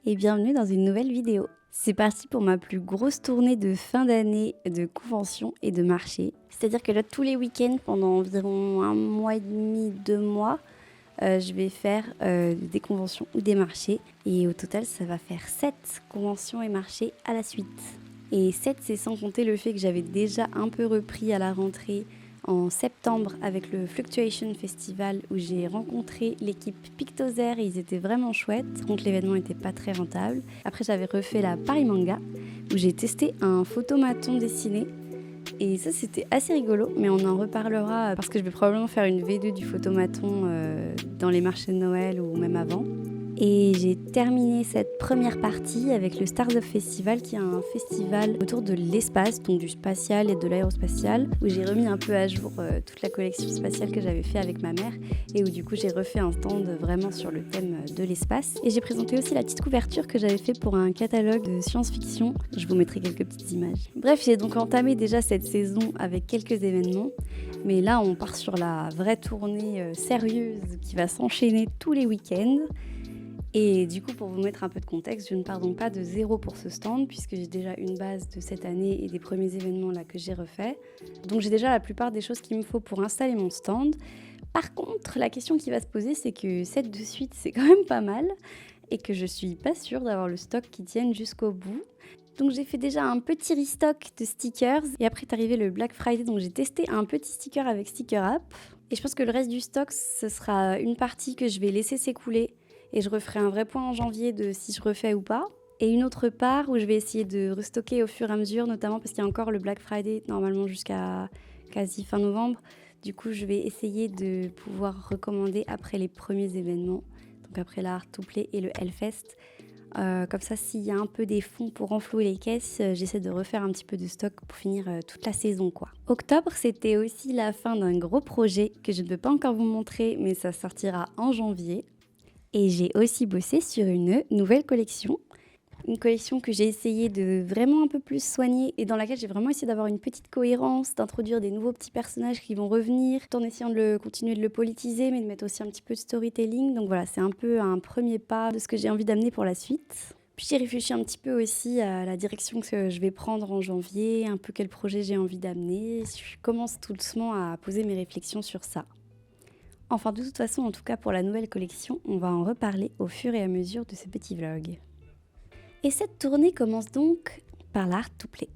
et bienvenue dans une nouvelle vidéo. C'est parti pour ma plus grosse tournée de fin d'année de conventions et de marchés. C'est-à-dire que là, tous les week-ends, pendant environ 1 mois et demi, 2 mois, je vais faire des conventions ou des marchés. Et au total, ça va faire 7 conventions et marchés à la suite. Et 7, c'est sans compter le fait que j'avais déjà un peu repris à la rentrée en septembre avec le Fluctuation Festival où j'ai rencontré l'équipe Pictosaire et ils étaient vraiment chouettes. Par contre, l'événement n'était pas très rentable. Après, j'avais refait la Paris Manga où j'ai testé un photomaton dessiné. Et ça, c'était assez rigolo, mais on en reparlera parce que je vais probablement faire une V2 du photomaton dans les marchés de Noël ou même avant. Et j'ai terminé cette première partie avec le Stars Up Festival, qui est un festival autour de l'espace, donc du spatial et de l'aérospatial, où j'ai remis un peu à jour toute la collection spatiale que j'avais fait avec ma mère, et où du coup j'ai refait un stand vraiment sur le thème de l'espace. Et j'ai présenté aussi la petite couverture que j'avais fait pour un catalogue de science-fiction. Je vous mettrai quelques petites images. Bref, j'ai donc entamé déjà cette saison avec quelques événements, mais là on part sur la vraie tournée sérieuse qui va s'enchaîner tous les week-ends. Et du coup, pour vous mettre un peu de contexte, je ne pars donc pas de zéro pour ce stand, puisque j'ai déjà une base de cette année et des premiers événements là que j'ai refaits. Donc j'ai déjà la plupart des choses qu'il me faut pour installer mon stand. Par contre, la question qui va se poser, c'est que 7 de suite, c'est quand même pas mal, et que je suis pas sûre d'avoir le stock qui tienne jusqu'au bout. Donc j'ai fait déjà un petit restock de stickers, et après est arrivé le Black Friday, donc j'ai testé un petit sticker avec Sticker App. Et je pense que le reste du stock, ce sera une partie que je vais laisser s'écouler, et je referai un vrai point en janvier de si je refais ou pas. Et une autre part où je vais essayer de restocker au fur et à mesure, notamment parce qu'il y a encore le Black Friday normalement jusqu'à quasi fin novembre. Du coup, je vais essayer de pouvoir recommander après les premiers événements, donc après la Art to Play et le Hellfest. Comme ça, s'il y a un peu des fonds pour renflouer les caisses, j'essaie de refaire un petit peu de stock pour finir toute la saison, quoi. Octobre, c'était aussi la fin d'un gros projet que je ne peux pas encore vous montrer, mais ça sortira en janvier. Et j'ai aussi bossé sur une nouvelle collection. Une collection que j'ai essayé de vraiment un peu plus soigner et dans laquelle j'ai vraiment essayé d'avoir une petite cohérence, d'introduire des nouveaux petits personnages qui vont revenir, tout en essayant de continuer de le politiser, mais de mettre aussi un petit peu de storytelling. Donc voilà, c'est un peu un premier pas de ce que j'ai envie d'amener pour la suite. Puis j'ai réfléchi un petit peu aussi à la direction que je vais prendre en janvier, un peu quel projet j'ai envie d'amener. Je commence tout doucement à poser mes réflexions sur ça. Enfin, de toute façon, en tout cas pour la nouvelle collection, on va en reparler au fur et à mesure de ce petit vlog. Et cette tournée commence donc par l'Art to Play.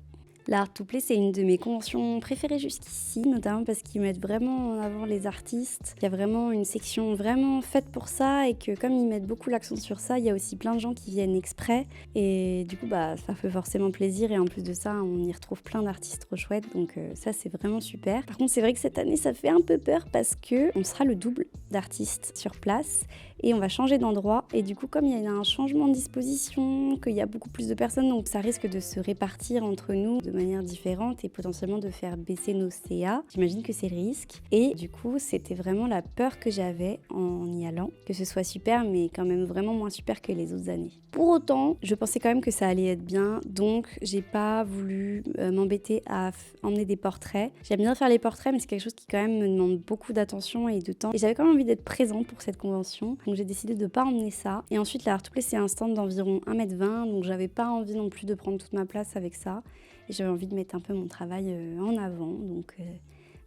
L'Art to Play, c'est une de mes conventions préférées jusqu'ici, notamment parce qu'ils mettent vraiment en avant les artistes. Il y a vraiment une section vraiment faite pour ça et que comme ils mettent beaucoup l'accent sur ça, il y a aussi plein de gens qui viennent exprès. Et du coup, ça fait forcément plaisir et en plus de ça, on y retrouve plein d'artistes trop chouettes, donc ça, c'est vraiment super. Par contre, c'est vrai que cette année, ça fait un peu peur parce qu'on sera le double d'artistes sur place et on va changer d'endroit. Et du coup, comme il y a un changement de disposition, qu'il y a beaucoup plus de personnes, donc ça risque de se répartir entre nous de manière différente et potentiellement de faire baisser nos CA. J'imagine que c'est le risque. Et du coup, c'était vraiment la peur que j'avais en y allant, que ce soit super, mais quand même vraiment moins super que les autres années. Pour autant, je pensais quand même que ça allait être bien, donc j'ai pas voulu m'embêter à emmener des portraits. J'aime bien faire les portraits, mais c'est quelque chose qui quand même me demande beaucoup d'attention et de temps. Et j'avais quand même envie d'être présente pour cette convention, donc j'ai décidé de pas emmener ça. Et ensuite, la Art to Play, c'est un stand d'environ 1,20 m, donc j'avais pas envie non plus de prendre toute ma place avec ça. Et j'avais envie de mettre un peu mon travail en avant, donc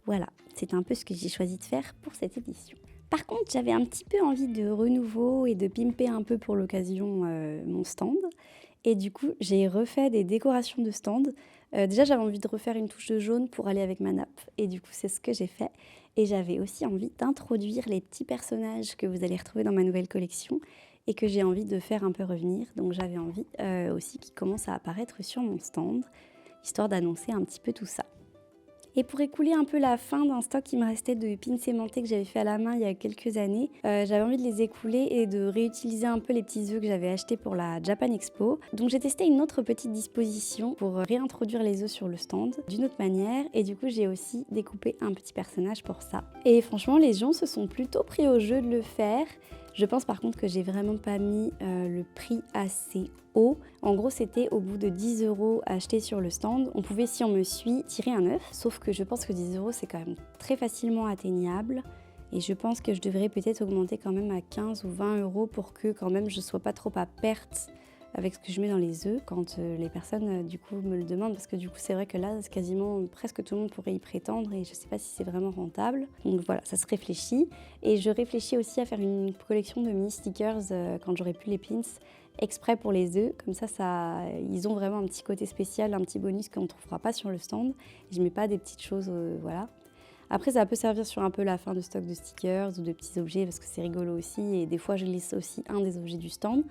voilà, c'est un peu ce que j'ai choisi de faire pour cette édition. Par contre, j'avais un petit peu envie de renouveau et de pimper un peu pour l'occasion mon stand. Et du coup, j'ai refait des décorations de stand. Déjà, j'avais envie de refaire une touche de jaune pour aller avec ma nappe. Et du coup, c'est ce que j'ai fait. Et j'avais aussi envie d'introduire les petits personnages que vous allez retrouver dans ma nouvelle collection et que j'ai envie de faire un peu revenir. Donc j'avais envie aussi qu'ils commencent à apparaître sur mon stand, histoire d'annoncer un petit peu tout ça. Et pour écouler un peu la fin d'un stock qui me restait de pins aimantés que j'avais fait à la main il y a quelques années, j'avais envie de les écouler et de réutiliser un peu les petits œufs que j'avais achetés pour la Japan Expo. Donc j'ai testé une autre petite disposition pour réintroduire les œufs sur le stand d'une autre manière et du coup j'ai aussi découpé un petit personnage pour ça. Et franchement les gens se sont plutôt pris au jeu de le faire. Je pense par contre que j'ai vraiment pas mis le prix assez haut. En gros, c'était au bout de 10 € achetés sur le stand. On pouvait, si on me suit, tirer un œuf. Sauf que je pense que 10 € c'est quand même très facilement atteignable. Et je pense que je devrais peut-être augmenter quand même à 15 ou 20 € pour que quand même je sois pas trop à perte avec ce que je mets dans les œufs quand les personnes du coup me le demandent, parce que du coup c'est vrai que là quasiment presque tout le monde pourrait y prétendre et je sais pas si c'est vraiment rentable. Donc voilà, ça se réfléchit et je réfléchis aussi à faire une collection de mini stickers quand j'aurai plus les pins exprès pour les œufs, comme ça ils ont vraiment un petit côté spécial, un petit bonus qu'on ne trouvera pas sur le stand. Je mets pas des petites choses, voilà. Après, ça peut servir sur un peu la fin de stock de stickers ou de petits objets parce que c'est rigolo aussi et des fois je glisse aussi un des objets du stand.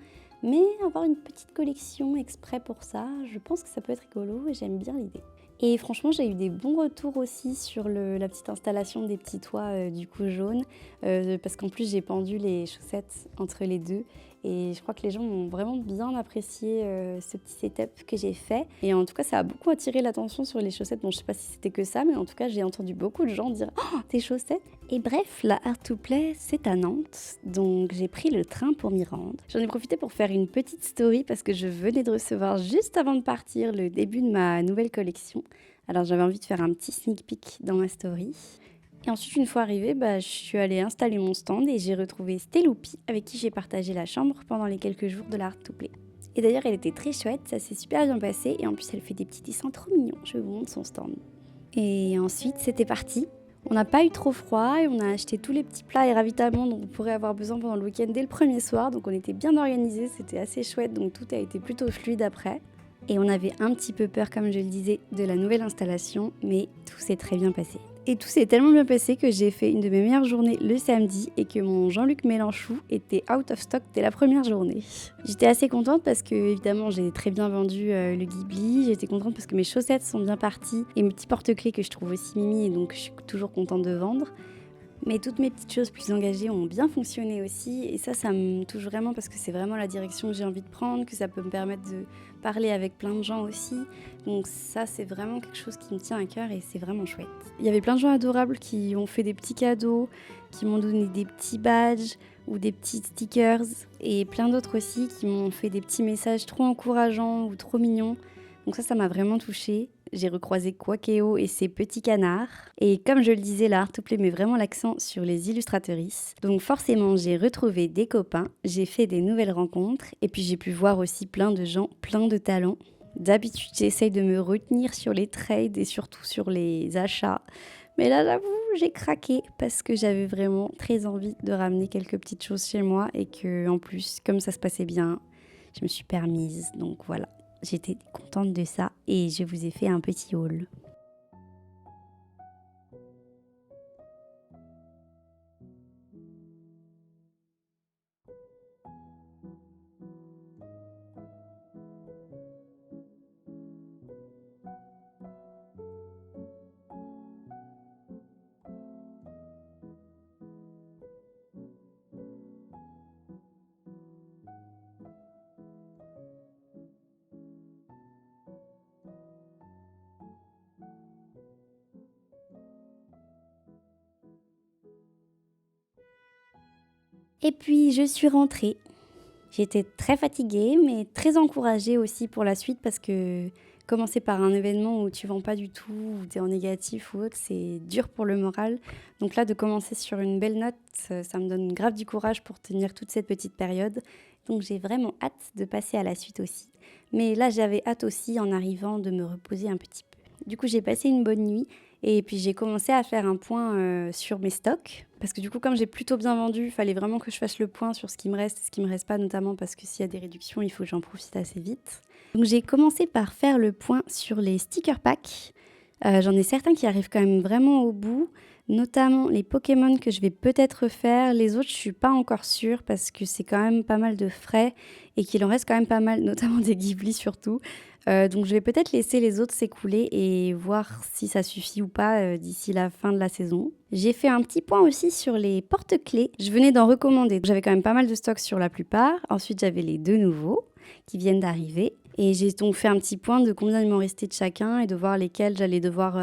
Mais avoir une petite collection exprès pour ça, je pense que ça peut être rigolo et j'aime bien l'idée. Et franchement, j'ai eu des bons retours aussi sur la petite installation des petits toits du coup jaune parce qu'en plus j'ai pendu les chaussettes entre les deux et je crois que les gens ont vraiment bien apprécié ce petit setup que j'ai fait. Et en tout cas, ça a beaucoup attiré l'attention sur les chaussettes. Bon, je sais pas si c'était que ça, mais en tout cas, j'ai entendu beaucoup de gens dire « Oh, tes chaussettes !» Et bref, la Art to Play, c'est à Nantes, donc j'ai pris le train pour m'y rendre. J'en ai profité pour faire une petite story parce que je venais de recevoir juste avant de partir le début de ma nouvelle collection. Alors j'avais envie de faire un petit sneak peek dans ma story. Et ensuite, une fois arrivée, je suis allée installer mon stand et j'ai retrouvé Stéloupi avec qui j'ai partagé la chambre pendant les quelques jours de la Art to Play. Et d'ailleurs, elle était très chouette, ça s'est super bien passé et en plus, elle fait des petits dessins trop mignons. Je vous montre son stand. Et ensuite, c'était parti. On n'a pas eu trop froid et on a acheté tous les petits plats et ravitaillements dont on pourrait avoir besoin pendant le week-end dès le premier soir. Donc on était bien organisés, c'était assez chouette, donc tout a été plutôt fluide après. Et on avait un petit peu peur, comme je le disais, de la nouvelle installation, mais tout s'est très bien passé. Et tout s'est tellement bien passé que j'ai fait une de mes meilleures journées le samedi et que mon Jean-Luc Mélenchou était out of stock dès la première journée. J'étais assez contente parce que, évidemment, j'ai très bien vendu le Ghibli. J'étais contente parce que mes chaussettes sont bien parties et mes petits porte-clés que je trouve aussi mimi et donc je suis toujours contente de vendre. Mais toutes mes petites choses plus engagées ont bien fonctionné aussi et ça me touche vraiment parce que c'est vraiment la direction que j'ai envie de prendre, que ça peut me permettre de parler avec plein de gens aussi. Donc ça, c'est vraiment quelque chose qui me tient à cœur et c'est vraiment chouette. Il y avait plein de gens adorables qui ont fait des petits cadeaux, qui m'ont donné des petits badges ou des petits stickers et plein d'autres aussi qui m'ont fait des petits messages trop encourageants ou trop mignons. Donc ça m'a vraiment touchée. J'ai recroisé Quakeo et ses petits canards. Et comme je le disais, la Art to Play met vraiment l'accent sur les illustratrices. Donc forcément, j'ai retrouvé des copains, j'ai fait des nouvelles rencontres et puis j'ai pu voir aussi plein de gens, plein de talents. D'habitude, j'essaye de me retenir sur les trades et surtout sur les achats. Mais là, j'avoue, j'ai craqué parce que j'avais vraiment très envie de ramener quelques petites choses chez moi et que, en plus, comme ça se passait bien, je me suis permise. Donc voilà. J'étais contente de ça et je vous ai fait un petit haul. Et puis je suis rentrée. J'étais très fatiguée mais très encouragée aussi pour la suite parce que commencer par un événement où tu vends pas du tout, où tu es en négatif ou autre, c'est dur pour le moral. Donc là, de commencer sur une belle note, ça me donne grave du courage pour tenir toute cette petite période. Donc j'ai vraiment hâte de passer à la suite aussi. Mais là, j'avais hâte aussi en arrivant de me reposer un petit peu. Du coup, j'ai passé une bonne nuit et puis j'ai commencé à faire un point sur mes stocks. Parce que du coup, comme j'ai plutôt bien vendu, il fallait vraiment que je fasse le point sur ce qui me reste et ce qui me reste pas, notamment parce que s'il y a des réductions, il faut que j'en profite assez vite. Donc j'ai commencé par faire le point sur les sticker packs. J'en ai certains qui arrivent quand même vraiment au bout, notamment les Pokémon que je vais peut-être refaire. Les autres, je suis pas encore sûre parce que c'est quand même pas mal de frais et qu'il en reste quand même pas mal, notamment des Ghibli surtout. Donc je vais peut-être laisser les autres s'écouler et voir si ça suffit ou pas d'ici la fin de la saison. J'ai fait un petit point aussi sur les porte-clés. Je venais d'en recommander. J'avais quand même pas mal de stocks sur la plupart. Ensuite, j'avais les 2 nouveaux qui viennent d'arriver. Et j'ai donc fait un petit point de combien il m'en restait de chacun et de voir lesquels j'allais devoir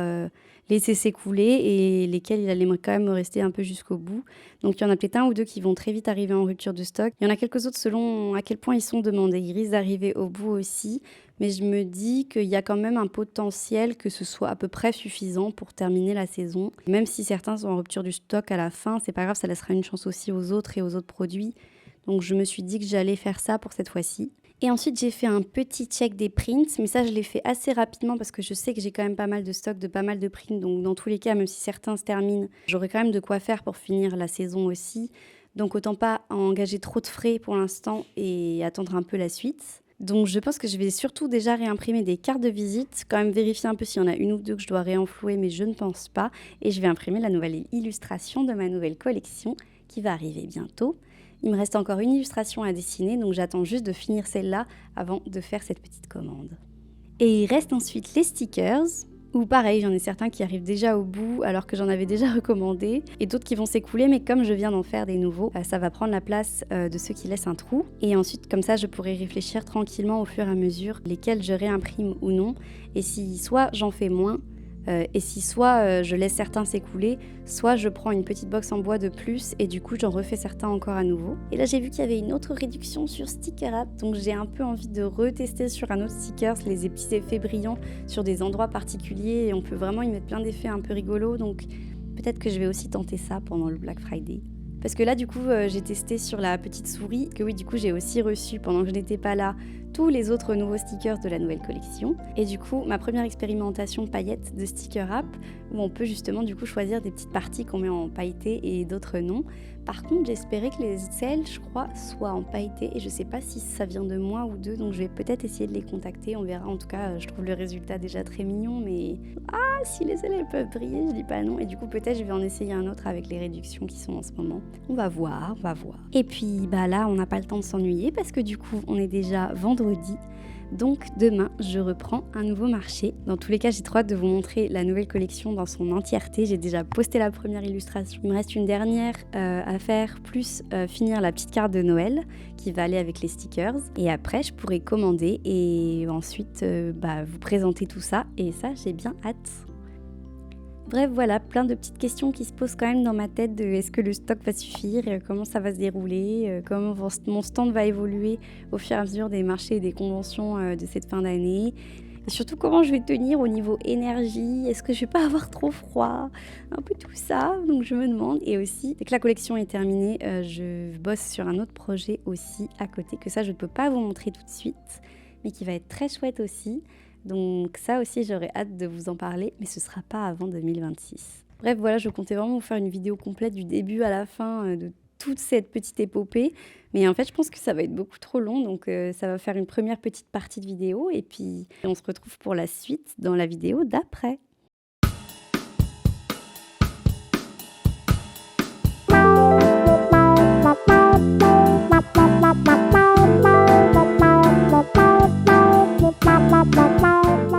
laisser s'écouler et lesquels il allait quand même me rester un peu jusqu'au bout. Donc il y en a peut-être un ou deux qui vont très vite arriver en rupture de stock. Il y en a quelques autres selon à quel point ils sont demandés. Ils risquent d'arriver au bout aussi. Mais je me dis qu'il y a quand même un potentiel que ce soit à peu près suffisant pour terminer la saison. Même si certains sont en rupture du stock à la fin, c'est pas grave, ça laissera une chance aussi aux autres et aux autres produits. Donc je me suis dit que j'allais faire ça pour cette fois-ci. Et ensuite, j'ai fait un petit check des prints, mais ça, je l'ai fait assez rapidement parce que je sais que j'ai quand même pas mal de stock de pas mal de prints. Donc, dans tous les cas, même si certains se terminent, j'aurai quand même de quoi faire pour finir la saison aussi. Donc, autant pas engager trop de frais pour l'instant et attendre un peu la suite. Donc, je pense que je vais surtout déjà réimprimer des cartes de visite, quand même vérifier un peu s'il y en a une ou deux que je dois réenflouer, mais je ne pense pas. Et je vais imprimer la nouvelle illustration de ma nouvelle collection qui va arriver bientôt. Il me reste encore une illustration à dessiner, donc j'attends juste de finir celle-là avant de faire cette petite commande. Et il reste ensuite les stickers, où pareil, j'en ai certains qui arrivent déjà au bout alors que j'en avais déjà recommandé, et d'autres qui vont s'écouler, mais comme je viens d'en faire des nouveaux, ça va prendre la place de ceux qui laissent un trou. Et ensuite, comme ça, je pourrai réfléchir tranquillement au fur et à mesure lesquels je réimprime ou non, et si soit j'en fais moins, et si soit je laisse certains s'écouler, soit je prends une petite box en bois de plus et du coup j'en refais certains encore à nouveau. Et là j'ai vu qu'il y avait une autre réduction sur StickerUp, donc j'ai un peu envie de retester sur un autre sticker les petits effets brillants sur des endroits particuliers et on peut vraiment y mettre plein d'effets un peu rigolos, donc peut-être que je vais aussi tenter ça pendant le Black Friday. Parce que là, du coup, j'ai testé sur la petite souris, que oui, du coup, j'ai aussi reçu, pendant que je n'étais pas là, tous les autres nouveaux stickers de la nouvelle collection. Et du coup, ma première expérimentation paillettes de StickerUp, où on peut justement, du coup, choisir des petites parties qu'on met en pailleté et d'autres non. Par contre, j'espérais que les ailes, je crois, soient en pailleté, et je sais pas si ça vient de moi ou d'eux, donc je vais peut-être essayer de les contacter, on verra. En tout cas, je trouve le résultat déjà très mignon, mais si les ailes elles peuvent briller, je dis pas non. Et du coup, peut-être je vais en essayer un autre avec les réductions qui sont en ce moment. On va voir, on va voir. Et puis bah là, on n'a pas le temps de s'ennuyer parce que du coup, on est déjà vendredi. Donc demain, je reprends un nouveau marché. Dans tous les cas, j'ai trop hâte de vous montrer la nouvelle collection dans son entièreté. J'ai déjà posté la première illustration. Il me reste une dernière à faire, plus finir la petite carte de Noël qui va aller avec les stickers. Et après, je pourrai commander et ensuite vous présenter tout ça. Et ça, j'ai bien hâte. Bref, voilà, plein de petites questions qui se posent quand même dans ma tête de est-ce que le stock va suffire, comment ça va se dérouler, comment mon stand va évoluer au fur et à mesure des marchés et des conventions de cette fin d'année. Et surtout, comment je vais tenir au niveau énergie, est-ce que je vais pas avoir trop froid, un peu tout ça, donc je me demande. Et aussi, dès que la collection est terminée, je bosse sur un autre projet aussi à côté, que ça je ne peux pas vous montrer tout de suite, mais qui va être très chouette aussi. Donc ça aussi, j'aurais hâte de vous en parler, mais ce ne sera pas avant 2026. Bref, voilà, je comptais vraiment vous faire une vidéo complète du début à la fin de toute cette petite épopée. Mais en fait, je pense que ça va être beaucoup trop long, donc ça va faire une première petite partie de vidéo. Et puis, on se retrouve pour la suite dans la vidéo d'après.